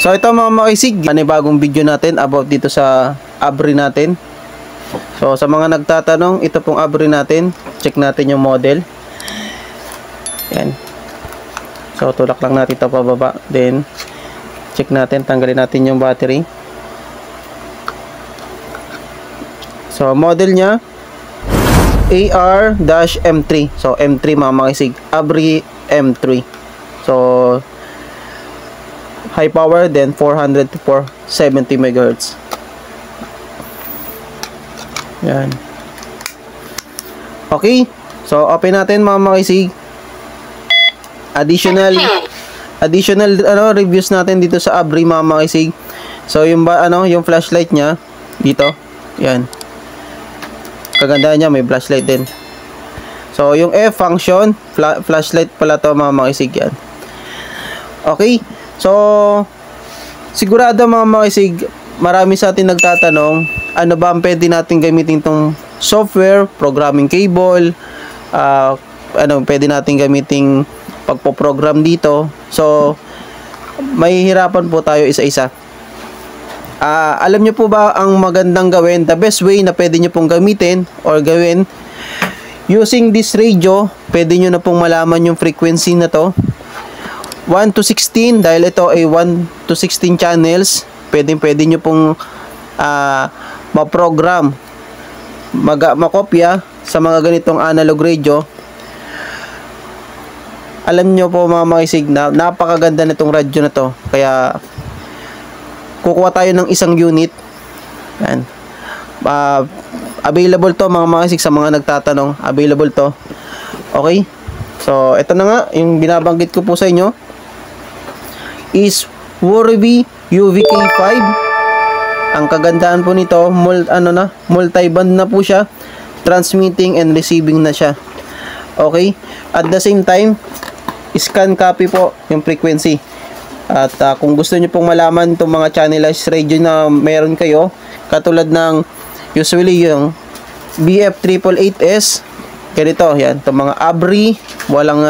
So ito mga makisig, bagong video natin about dito sa Abri natin. So sa mga nagtatanong, ito pong Abri natin. Check natin yung model. Yan. So tulak lang natin ito pababa. Then check natin, tanggalin natin yung battery. So model nya AR-M3. So M3 mga makisig, Abri M3. So high power, then 400 to 470 MHz. Yan. Okay. So open natin mga makisig. Additional reviews natin dito sa Abri mga makisig. So yung yung flashlight niya dito. Yan. Kagandaan niya, may flashlight din. So yung F function, flashlight pala to mga makisig yan. Okay. So, sigurado mga makisig, marami sa atin nagtatanong, ano ba ang pwede natin gamitin itong software, programming cable, pwede natin gamitin pagpo-program dito. So, mahihirapan po tayo isa-isa. Alam nyo po ba ang magandang gawin, the best way na pwede nyo pong gamitin or gawin, using this radio, pwede nyo na pong malaman yung frequency na to. 1 to 16, dahil ito ay 1 to 16 channels, pwede nyo pong ma-program, makopya sa mga ganitong analog radio. Alam nyo po mga makisig na napakaganda nitong radyo na to. Kaya kukuha tayo ng isang unit. Yan. Available to mga makisig, sa mga nagtatanong, available to. Okay. So ito na nga yung binabanggit ko po sa inyo, is Worthy UVK5. Ang kagandaan po nito, multi-band na po siya, transmitting and receiving na siya. Okay? At the same time, scan copy po yung frequency. At kung gusto niyo pong malaman itong mga channelized radio na meron kayo, katulad ng usually yung BF888S, ganito, yan, itong mga Abri, walang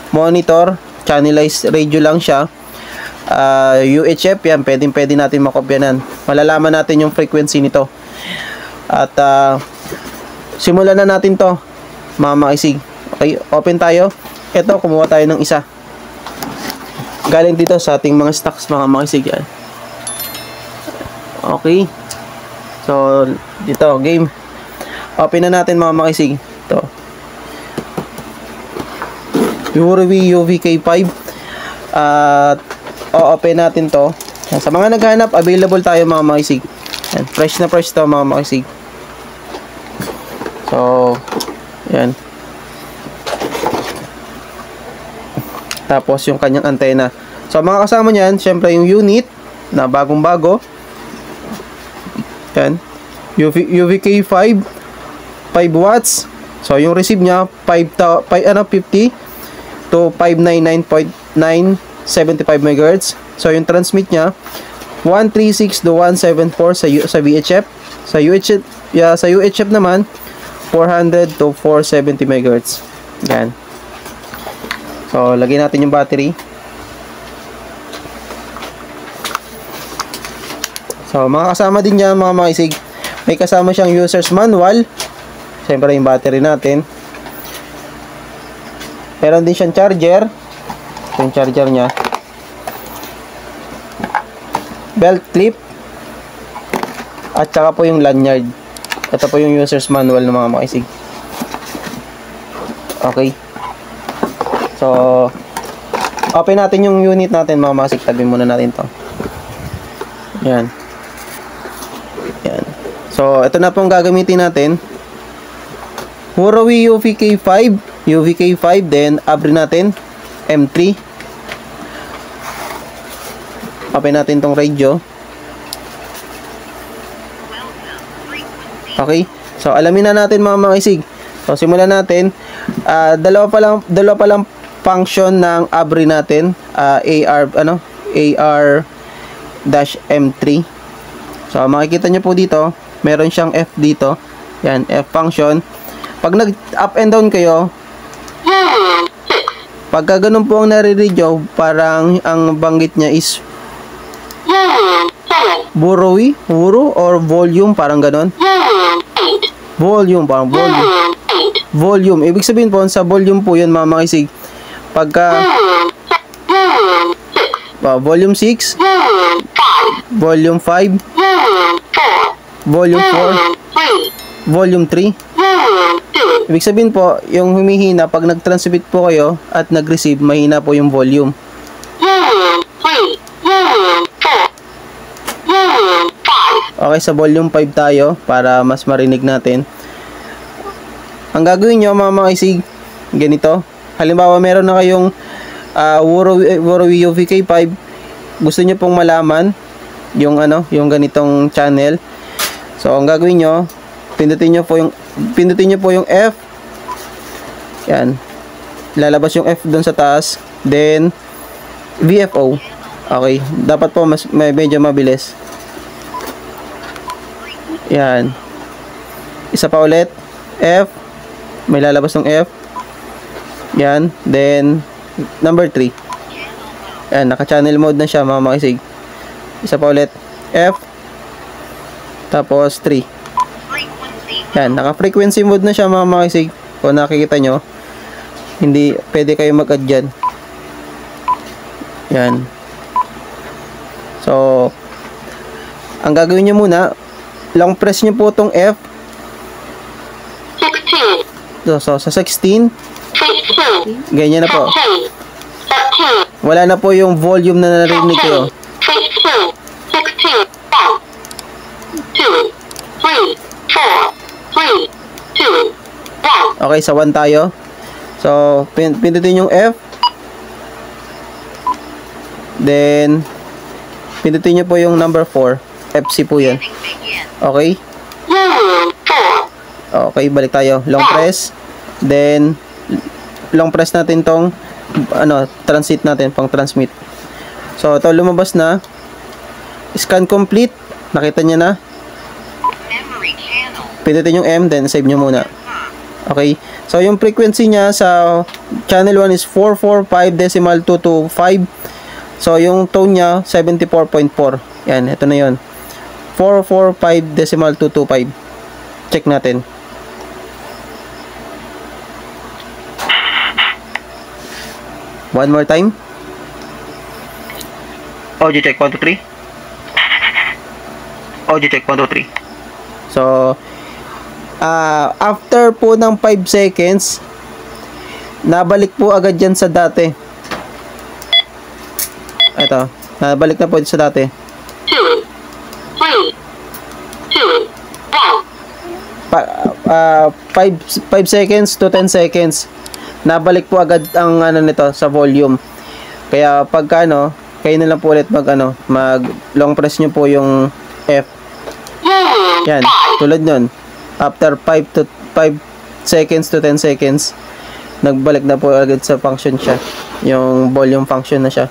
monitor, channelized radio lang siya. UHF, yan, pwede natin makopyanan. Malalaman natin yung frequency nito. At simulan na natin to mga makisig. Okay, open tayo. Ito, kumuha tayo ng isa. Galing dito sa ating mga stocks mga makisig yan. Okay. So, dito, game. Open na natin mga makisig. Ito. Worthy UVK5. At open natin to. Sa mga naghahanap, available tayo mga makisig. Yan, fresh na fresh to mga makisig. So, yan. Tapos yung kanyang antena. So mga kasama niyan, syempre yung unit na bagong-bago. Yan. UVK5 5 watts. So yung receive niya 50 to 599.975 MHz. So yung transmit niya 136 to 174 sa VHF. Sa UHF naman 400 to 470 MHz. Yan. So lagyan natin yung battery. So mga kasama din niya mga makisig, may kasama siyang user's manual. Siyempre yung battery natin. Meron din siyang charger. Yung charger niya. Belt clip. At saka po yung lanyard. Ito po yung user's manual ng mga makisig. Okay. So open natin yung unit natin mga makisig. Tabi muna natin to. Yan. Yan. So ito na pong gagamitin natin. Worthy UVK5, then Abri natin M3. Open natin tong radio. Okay. So alamin na natin mga makisig. So simulan natin. Dalawa pa lang function ng Abri natin, AR-M3. So makikita nyo po dito, meron siyang F dito. Yan, F function. Pag nag up and down kayo, pagka ganun po ang nare-radio, parang ang banggit niya is Wuro or volume, parang ganon. Volume, parang volume. Volume, ibig sabihin po, sa volume po yun mga makisig. Pagka volume 6, volume 5, volume 4, volume 3. Ibig sabihin po, yung humihina, pag nag-transmit po kayo at nag-receive, mahina po yung volume. Okay, sa volume 5 tayo para mas marinig natin. Ang gagawin nyo mga makisig, ganito. Halimbawa, meron na kayong Wuro UVK5. Gusto nyo pong malaman yung yung ganitong channel. So, ang gagawin nyo, pindutin nyo po yung F. Yan. Lalabas yung F doon sa taas. Then, VFO. Okay. Dapat po medyo mabilis. Yan. Isa pa ulit. F. May lalabas ng F. Yan. Then, number 3. Yan. Naka-channel mode na siya, mga makisig. Isa pa ulit. F. Tapos, 3. Yan. Naka-frequency mode na siya, mga makisig. Kung nakikita nyo, hindi pwede kayo mag-add dyan. Yan. So, ang gagawin nyo muna, long press nyo po itong F. So, sa 16, ganyan na po. Wala na po yung volume na narinig ko. Okay, sa 1 tayo. So, pindutin yung F. Then, pindutin nyo po yung number 4. FC po yan. Okay. Okay, balik tayo. Long press. Then, long press natin tong transit natin, pang transmit. So, ito lumabas na. Scan complete. Nakita niya na. Pindutin yung M, then save nyo muna. Okay. So, yung frequency niya sa channel 1 is 445.225. So, yung tone niya, 74.4. Yan, ito na yun. 445.225. Check natin. One more time. Audio check 1, 2, 3. Audio check 1, 2, 3. So, after po ng 5 seconds, nabalik po agad yan sa dati. Ito, nabalik na po sa dati. 5 seconds to 10 seconds. Nabalik po agad ang nito sa volume. Kaya pagka kayo na lang po ulit mag long press nyo po yung F. Yan, tulad nun. After 5 seconds to 10 seconds, nagbalik na po agad sa function siya. Yung volume function na siya.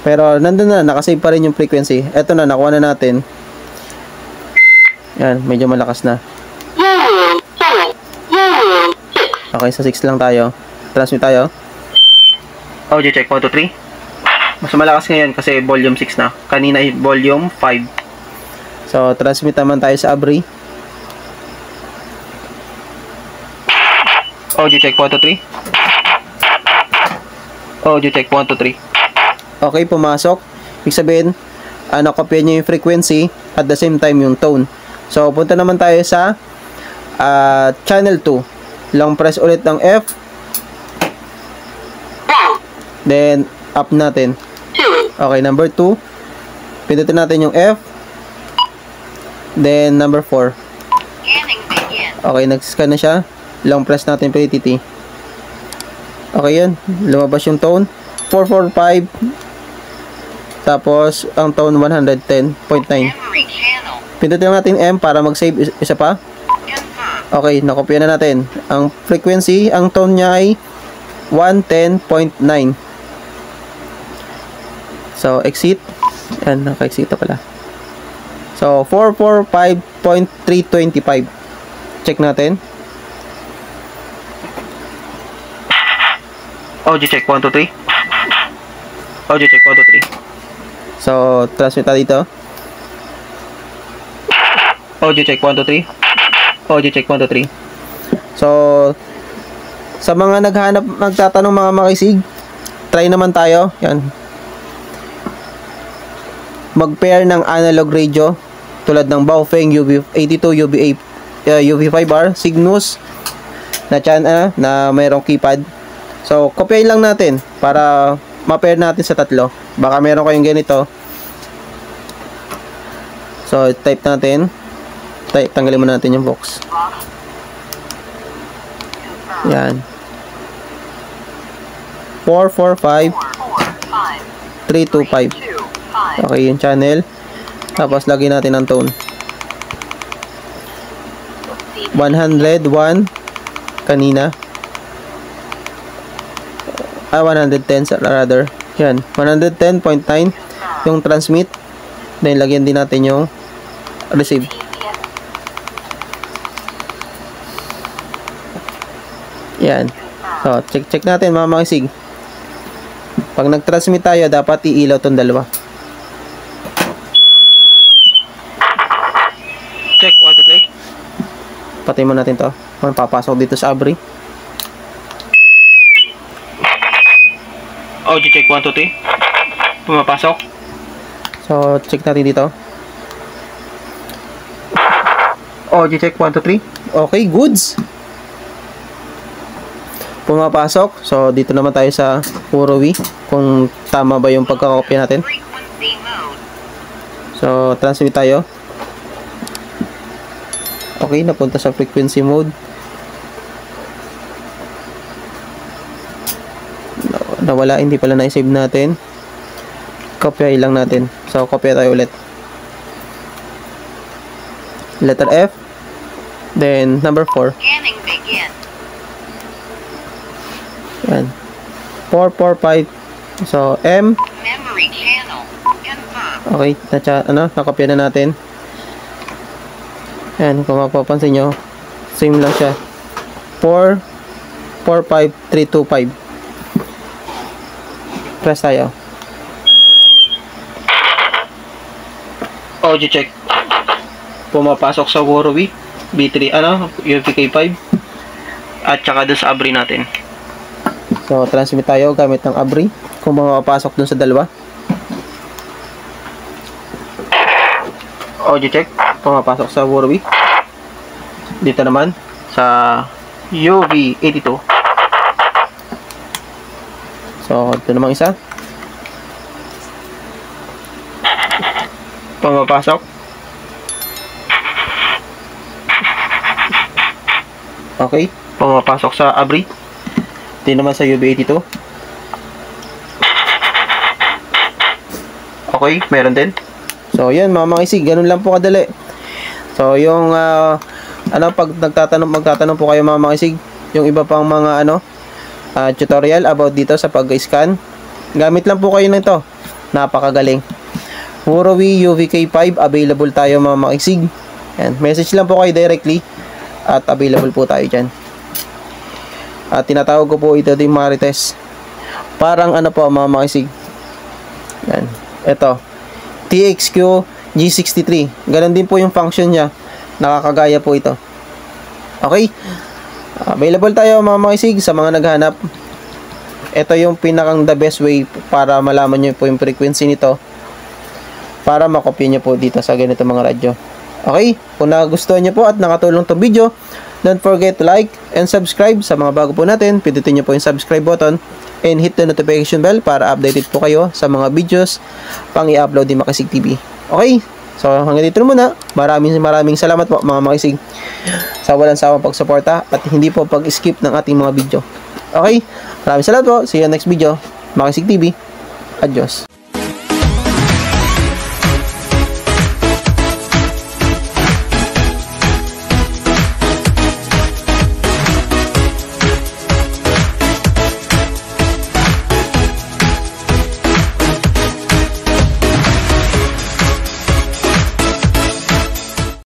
Pero nandun na, nakasave pa rin yung frequency. Eto na, nakuha na natin. Yan, medyo malakas na. Okay, sa 6 lang tayo. Transmit tayo. Audio check 1, 2, 3. Mas malakas ngayon kasi volume 6 na. Kanina volume 5. So, transmit naman tayo sa Abri. Audio check 1, 2, 3. Audio check 1, 2, 3. Okay, pumasok. Ibig sabihin, kopya niya yung frequency at the same time yung tone. So, punta naman tayo sa channel 2. Long press ulit ng F. Then, up natin. Okay, number 2. Pindutin natin yung F. Then, number 4. Okay, nag-scan na siya. Long press natin PTT. Okay yun. Lumabas yung tone. 445. Tapos, ang tone 110.9. Pindutin natin M para mag-save isa pa. Okay, nakopya na natin. Ang frequency, ang tone niya ay 110.9. So, exit. Yan, naka-exit pala. So, 445.325. Check natin. Audio check 1, 2, 3. Audio check 1, 2, 3. So, transmit tayo dito. Audio check 1, 2, 3. Audio check 1, 2, 3. So, sa mga nagtatanong mga makisig, try naman tayo. Yan. Mag-pair ng analog radio tulad ng Baofeng UV82, UV5R, Cygnus na mayroong keypad. So, kopyahin lang natin para ma-pair natin sa tatlo. Baka meron kayong ganito. So, type natin. Tanggalin muna natin yung box. Yan. 445 325. Okay, yung channel. Tapos, lagyan natin ang tone. 101 kanina. 110 rather. Yan. 110.9 yung transmit. Then, lagyan din natin yung receive. Yan. So, check natin mga makisig. Pag nag-transmit tayo, dapat iilaw tong dalawa. Check, 1, 2, 3. Patay mo natin to. Papasok dito sa abri. Audio check 1, 2, 3. Pumapasok. So, check natin dito. Audio check 1, 2, 3. Okay, goods. Pumapasok. So, dito naman tayo sa Hurowi. Kung tama ba yung pagkakopya natin. So, transmit tayo. Okay, napunta sa frequency mode. Nawala, hindi pala na-save natin. Kopya lang natin. So, kopya tayo ulit. Letter F. Then, number 4. Yan. 445. So, M. Okay, nakopya na natin. Yan, kung mapapansin nyo, same lang siya. 445 325. Press tayo. Audio check. Pumapasok sa Hurowi B3, UVK5 at saka doon sa abri natin. So, transmit tayo gamit ng abri kung mapapasok dun sa dalawa. Audio check. Pumapasok sa Hurowi. Dito naman sa UV82. So, ito namang isa. Pumapasok. Okay. Pumapasok sa abri. Ito naman sa UV82. Okay, meron din. So, yan mga makisig. Ganun lang po kadali. So, yung pag magtatanong po kayo mga makisig, yung iba pang mga tutorial about dito sa pag-scan, gamit lang po kayo nito. Napakagaling. Hurowi UVK5, available tayo mga makisig. Yan. Message lang po kayo directly at available po tayo dyan. At tinatawag ko po ito yung Marites. Parang po mga makisig. Yan. Ito. TXQ G63. Ganon din po yung function niya. Nakakagaya po ito. Okay. Available tayo mga makisig sa mga naghanap. Ito yung pinakang the best way para malaman nyo po yung frequency nito. Para makopya nyo po dito sa ganito mga radyo. Okay. Kung nagustuhan nyo po at nakatulong itong video, don't forget to like and subscribe. Sa mga bago po natin, pindutin nyo po yung subscribe button and hit the notification bell para updated po kayo sa mga videos pang i-upload ni Makisig TV. Okay? So, hanggang dito muna. Maraming salamat po mga makisig sa walang sawang pagsuporta at hindi po pag-skip ng ating mga video. Okay? Maraming salamat po. See you next video. Makisig TV. Adios.